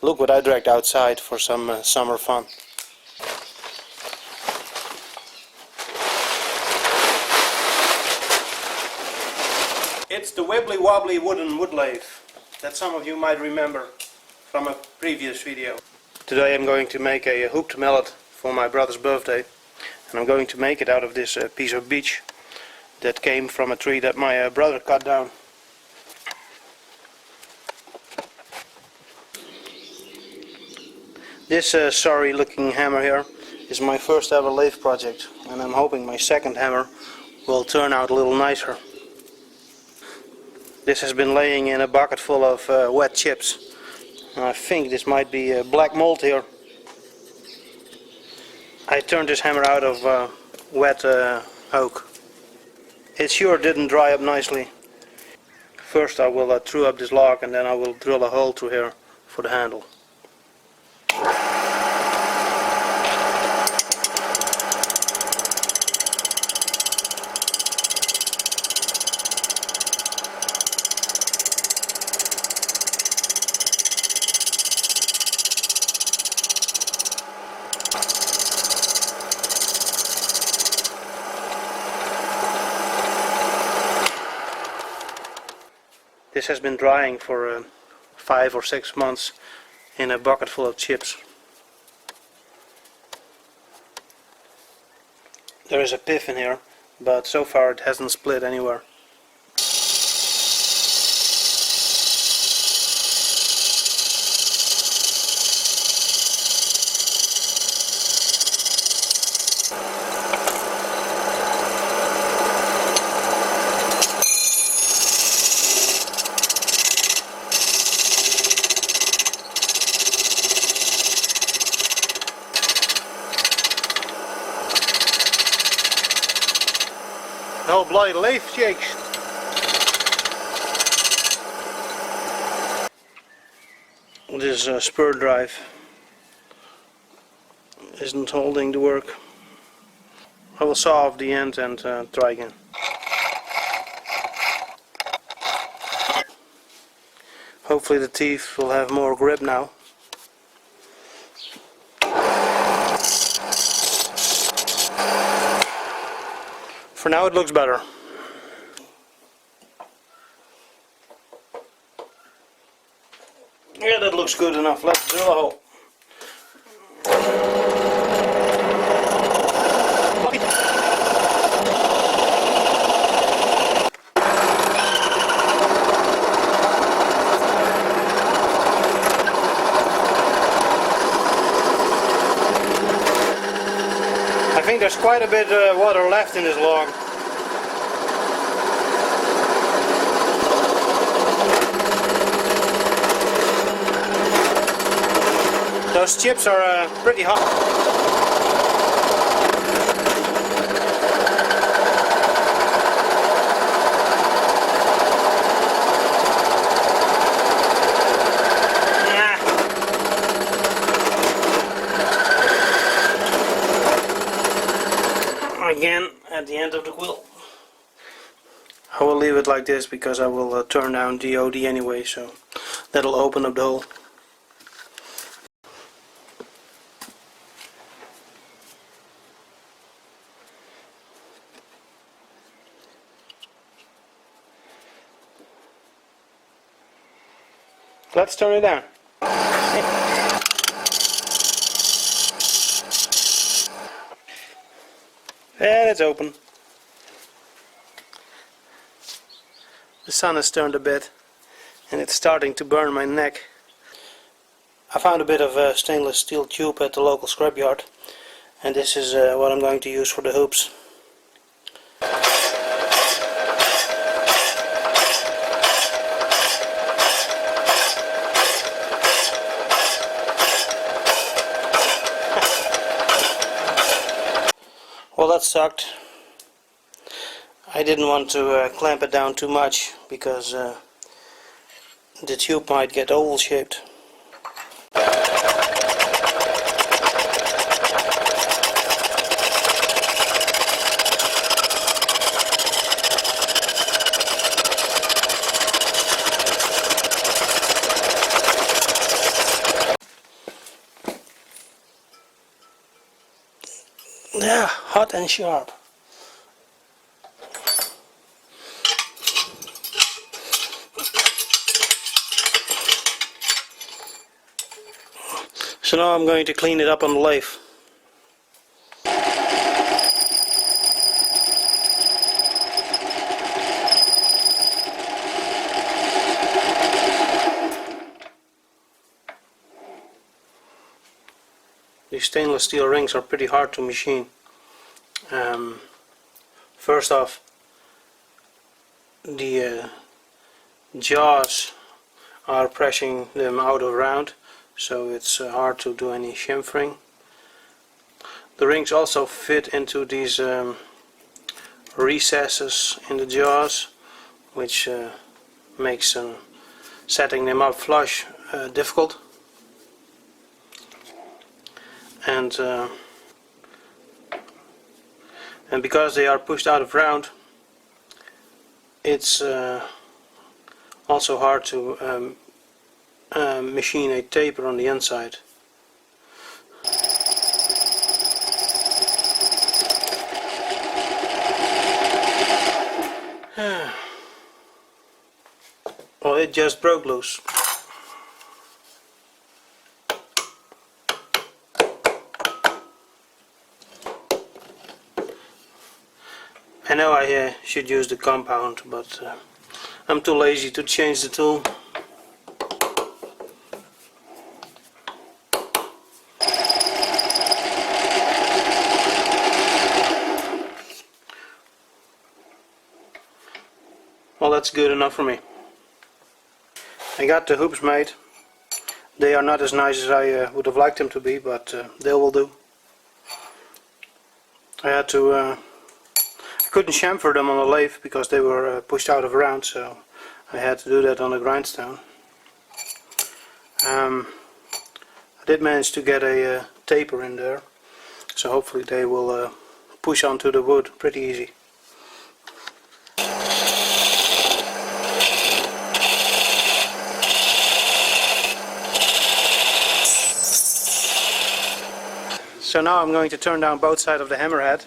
Look what I dragged outside for some summer fun. It's the wibbly wobbly wooden wood lathe that some of you might remember from a previous video. Today I'm going to make a hooped mallet for my brother's birthday, and I'm going to make it out of this piece of beech that came from a tree that my brother cut down. This sorry looking hammer here is my first ever lathe project, and I'm hoping my second hammer will turn out a little nicer. This has been laying in a bucket full of wet chips. I think this might be black mold here. I turned this hammer out of wet oak. It sure didn't dry up nicely. First I will true up this log, and then I will drill a hole through here for the handle. This has been drying for 5 or 6 months in a bucket full of chips. There is a pith in here, but so far it hasn't split anywhere. The whole bloody lathe shakes. This spur drive isn't holding the work. I will saw off the end and try again. Hopefully the teeth will have more grip now. For now it looks better. Yeah, that looks good enough. Let's drill a hole. I think there's quite a bit of water left in this log. Those chips are pretty hot. Again at the end of the quill. I will leave it like this because I will turn down DOD anyway, so that'll open up the hole. Let's turn it down. And it's open. The sun has turned a bit and it's starting to burn my neck. I found a bit of stainless steel tube at the local scrapyard, and this is what I'm going to use for the hoops. Well, that sucked. I didn't want to clamp it down too much because the tube might get oval shaped. Yeah, hot and sharp. So now I'm going to clean it up on the lathe. These stainless steel rings are pretty hard to machine. First off, the jaws are pressing them out of round, so it's hard to do any chamfering. The rings also fit into these recesses in the jaws, which makes setting them up flush difficult. And because they are pushed out of round, it's also hard to machine a taper on the inside. Well, it just broke loose. I know I should use the compound, but I'm too lazy to change the tool. Well, that's good enough for me. I got the hoops made. They are not as nice as I would have liked them to be, but they will do. I couldn't chamfer them on the lathe because they were pushed out of round, so I had to do that on a grindstone. I did manage to get a taper in there, so hopefully they will push onto the wood pretty easy. So now I'm going to turn down both sides of the hammerhead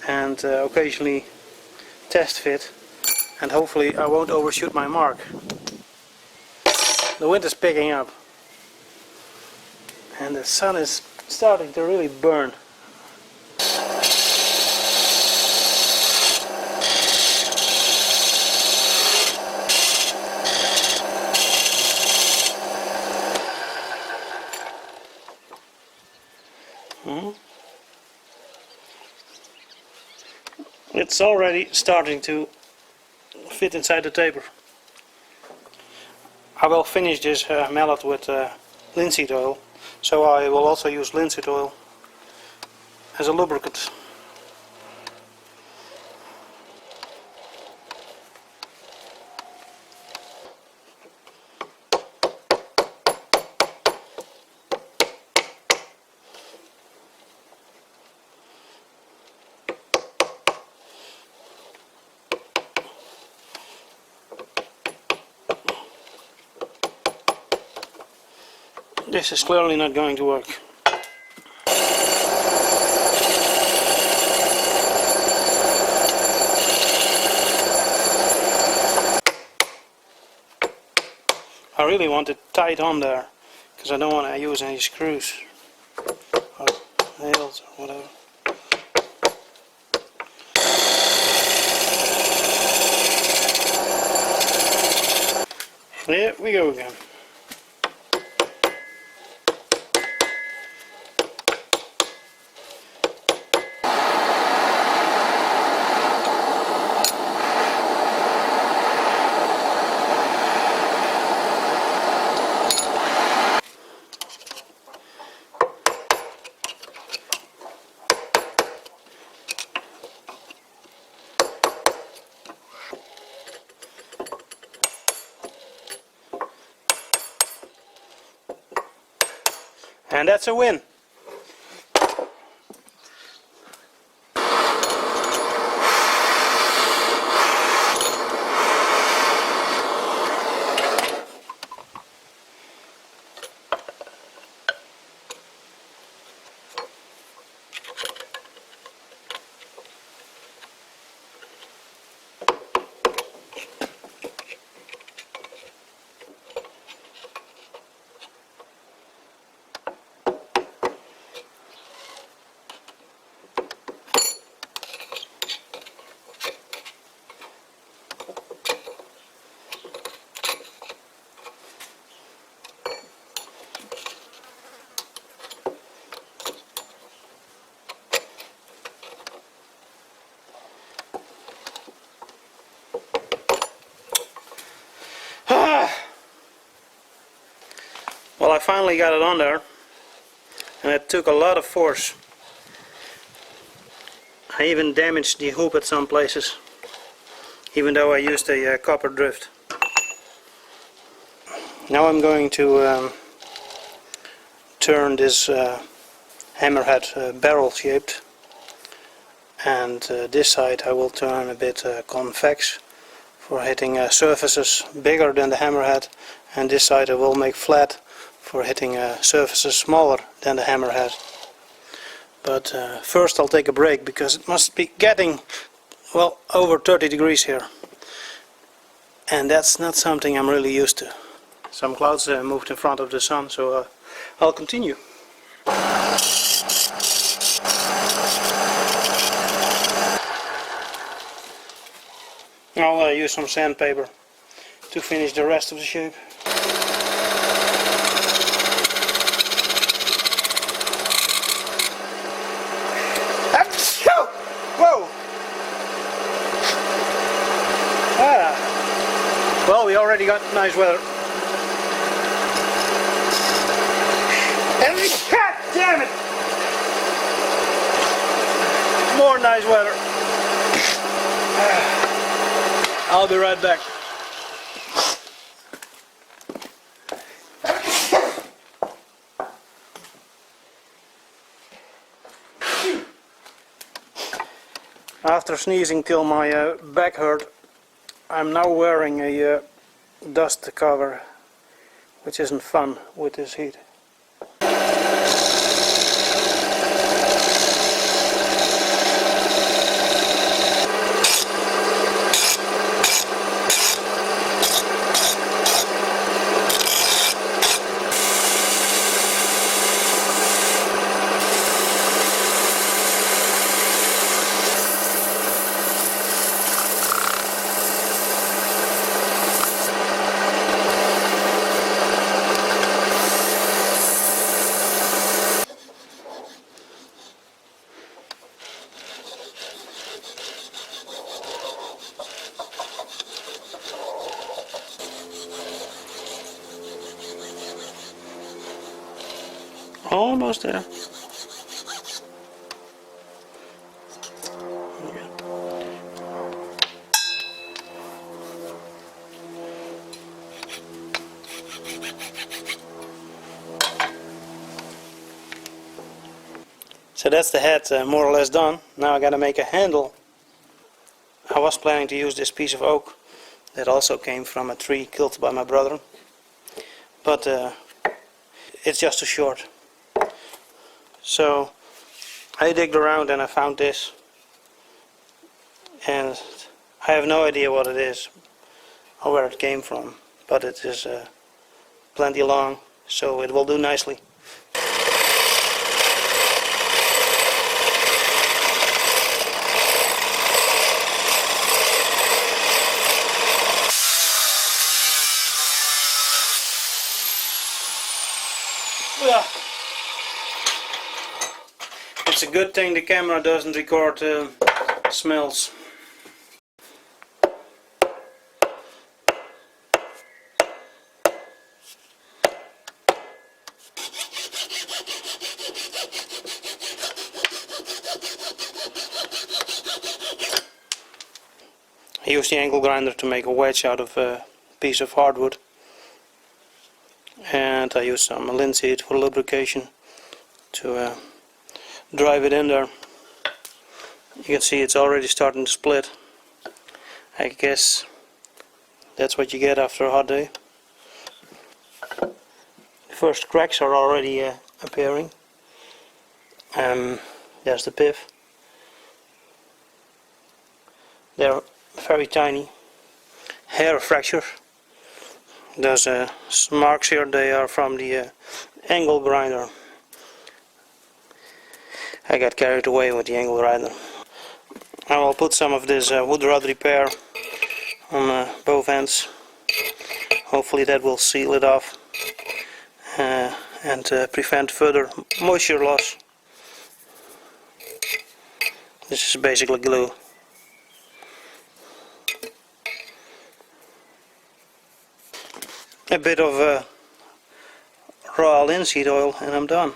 and occasionally test fit, and hopefully I won't overshoot my mark. The wind is picking up and the sun is starting to really burn. It's already starting to fit inside the taper. I will finish this mallet with linseed oil, so I will also use linseed oil as a lubricant. This is clearly not going to work. I really want it tight on there, because I don't want to use any screws or nails or whatever. Here we go again. And that's a win. Well, I finally got it on there, and it took a lot of force. I even damaged the hoop at some places, even though I used a copper drift. Now I'm going to turn this hammerhead barrel shaped, and this side I will turn a bit convex for hitting surfaces bigger than the hammerhead, and this side I will make flat for hitting surfaces smaller than the hammerhead. But first I'll take a break, because it must be getting, well, over 30 degrees here, and that's not something I'm really used to. Some clouds moved in front of the sun, so I'll continue. I'll use some sandpaper to finish the rest of the shape. Whoa! Well, we already got nice weather. God damn it! More nice weather. I'll be right back. After sneezing till my back hurt, I'm now wearing a dust cover, which isn't fun with this heat. Almost there. So that's the head more or less done. Now I gotta make a handle. I was planning to use this piece of oak that also came from a tree killed by my brother, but it's just too short. So I digged around and I found this, and I have no idea what it is or where it came from, but it is plenty long, so it will do nicely. It's a good thing the camera doesn't record smells. I used the angle grinder to make a wedge out of a piece of hardwood, and I used some linseed for lubrication to drive it in there. You can see it's already starting to split. I guess that's what you get after a hot day. The first cracks are already appearing. There's the pith. They're very tiny. Hair fracture. Those marks here, they are from the angle grinder. I got carried away with the angle grinder. I will put some of this wood rod repair on both ends. Hopefully that will seal it off. and prevent further moisture loss. This is basically glue. A bit of raw linseed oil and I'm done.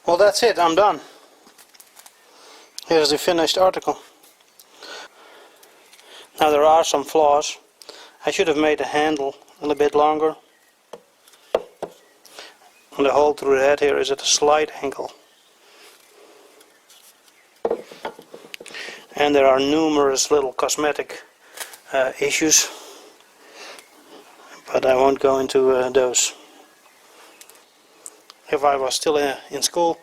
Well, that's it, I'm done. Here's the finished article. Now there are some flaws. I should have made the handle a little bit longer. And the hole through the head here is at a slight angle. And there are numerous little cosmetic issues, but I won't go into those. If I was still in school,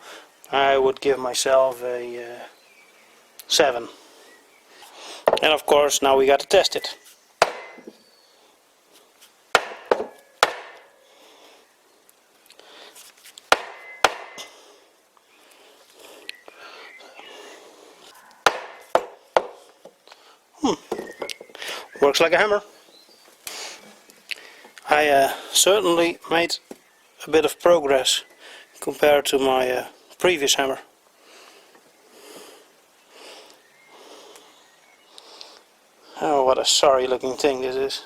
I would give myself a 7. And of course, now we got to test it. Works like a hammer. I certainly made a bit of progress compared to my previous hammer. Oh, what a sorry looking thing this is.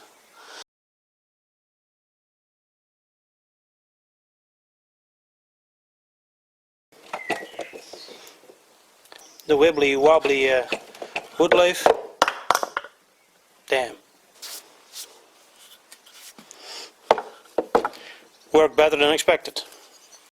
The wibbly wobbly wood lathe. Damn. Worked better than expected.